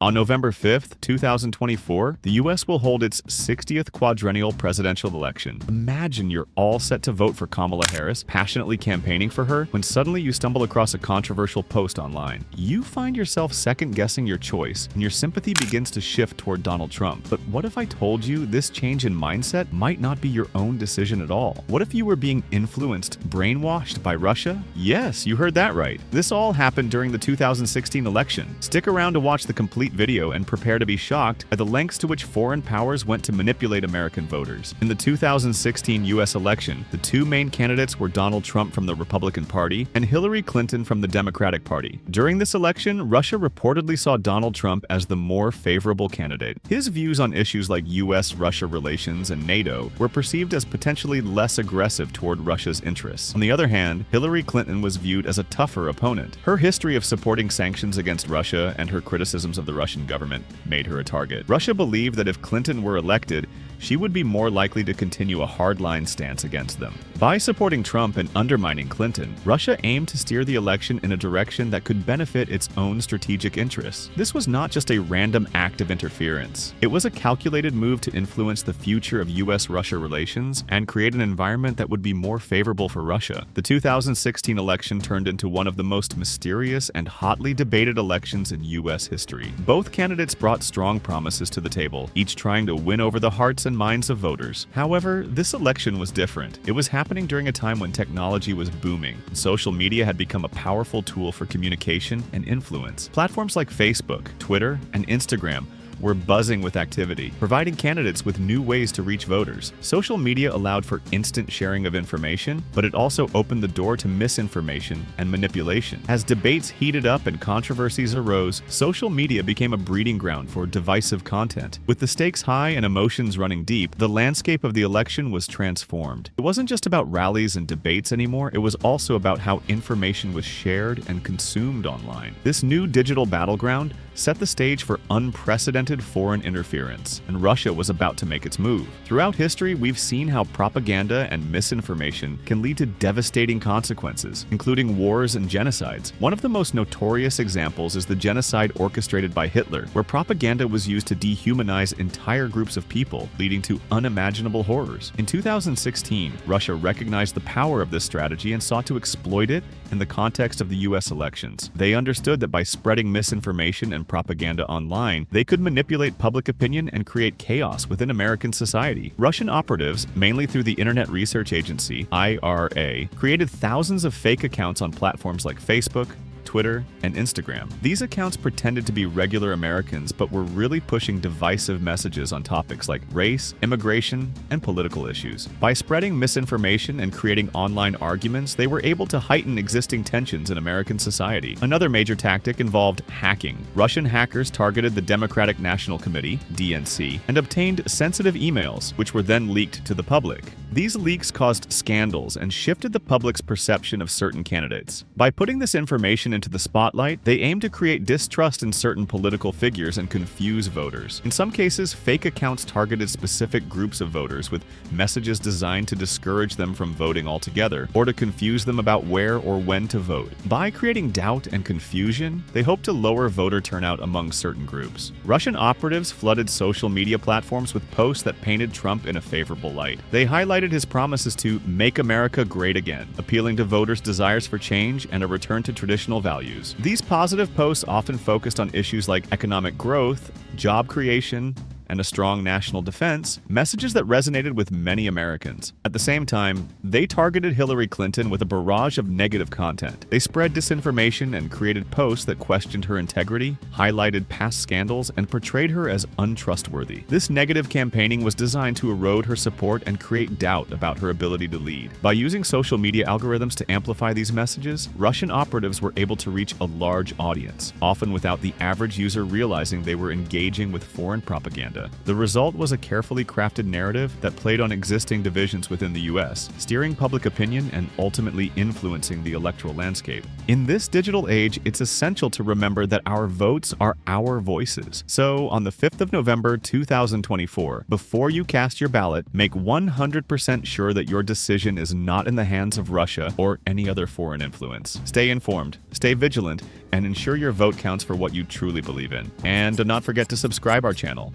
On November 5th, 2024, the US will hold its 60th quadrennial presidential election. Imagine you're all set to vote for Kamala Harris, passionately campaigning for her, when suddenly you stumble across a controversial post online. You find yourself second-guessing your choice, and your sympathy begins to shift toward Donald Trump. But what if I told you this change in mindset might not be your own decision at all? What if you were being influenced, brainwashed by Russia? Yes, you heard that right. This all happened during the 2016 election. Stick around to watch the complete video and prepare to be shocked at the lengths to which foreign powers went to manipulate American voters. In the 2016 U.S. election, the two main candidates were Donald Trump from the Republican Party and Hillary Clinton from the Democratic Party. During this election, Russia reportedly saw Donald Trump as the more favorable candidate. His views on issues like U.S.-Russia relations and NATO were perceived as potentially less aggressive toward Russia's interests. On the other hand, Hillary Clinton was viewed as a tougher opponent. Her history of supporting sanctions against Russia and her criticisms of the Russian government made her a target. Russia believed that if Clinton were elected, she would be more likely to continue a hardline stance against them. By supporting Trump and undermining Clinton, Russia aimed to steer the election in a direction that could benefit its own strategic interests. This was not just a random act of interference. It was a calculated move to influence the future of US-Russia relations and create an environment that would be more favorable for Russia. The 2016 election turned into one of the most mysterious and hotly debated elections in US history. Both candidates brought strong promises to the table, each trying to win over the hearts and minds of voters. However, this election was different. It was happening during a time when technology was booming. Social media had become a powerful tool for communication and influence. Platforms like Facebook, Twitter, and Instagram were buzzing with activity, providing candidates with new ways to reach voters. Social media allowed for instant sharing of information, but it also opened the door to misinformation and manipulation. As debates heated up and controversies arose, social media became a breeding ground for divisive content. With the stakes high and emotions running deep, the landscape of the election was transformed. It wasn't just about rallies and debates anymore, it was also about how information was shared and consumed online. This new digital battleground set the stage for unprecedented foreign interference, and Russia was about to make its move. Throughout history, we've seen how propaganda and misinformation can lead to devastating consequences, including wars and genocides. One of the most notorious examples is the genocide orchestrated by Hitler, where propaganda was used to dehumanize entire groups of people, leading to unimaginable horrors. In 2016, Russia recognized the power of this strategy and sought to exploit it in the context of the US elections. They understood that by spreading misinformation and propaganda online, they could manipulate public opinion and create chaos within American society. Russian operatives, mainly through the Internet Research Agency, IRA, created thousands of fake accounts on platforms like Facebook, Twitter, and Instagram. These accounts pretended to be regular Americans, but were really pushing divisive messages on topics like race, immigration, and political issues. By spreading misinformation and creating online arguments, they were able to heighten existing tensions in American society. Another major tactic involved hacking. Russian hackers targeted the Democratic National Committee, DNC, and obtained sensitive emails, which were then leaked to the public. These leaks caused scandals and shifted the public's perception of certain candidates. By putting this information into the spotlight, they aimed to create distrust in certain political figures and confuse voters. In some cases, fake accounts targeted specific groups of voters with messages designed to discourage them from voting altogether or to confuse them about where or when to vote. By creating doubt and confusion, they hoped to lower voter turnout among certain groups. Russian operatives flooded social media platforms with posts that painted Trump in a favorable light. They highlighted his promises to make America great again, appealing to voters' desires for change and a return to traditional values. These positive posts often focused on issues like economic growth, job creation, and a strong national defense, messages that resonated with many Americans. At the same time, they targeted Hillary Clinton with a barrage of negative content. They spread disinformation and created posts that questioned her integrity, highlighted past scandals, and portrayed her as untrustworthy. This negative campaigning was designed to erode her support and create doubt about her ability to lead. By using social media algorithms to amplify these messages, Russian operatives were able to reach a large audience, often without the average user realizing they were engaging with foreign propaganda. The result was a carefully crafted narrative that played on existing divisions within the US, steering public opinion and ultimately influencing the electoral landscape. In this digital age, it's essential to remember that our votes are our voices. So, on the 5th of November 2024, before you cast your ballot, make 100% sure that your decision is not in the hands of Russia or any other foreign influence. Stay informed, stay vigilant, and ensure your vote counts for what you truly believe in. And do not forget to subscribe our channel.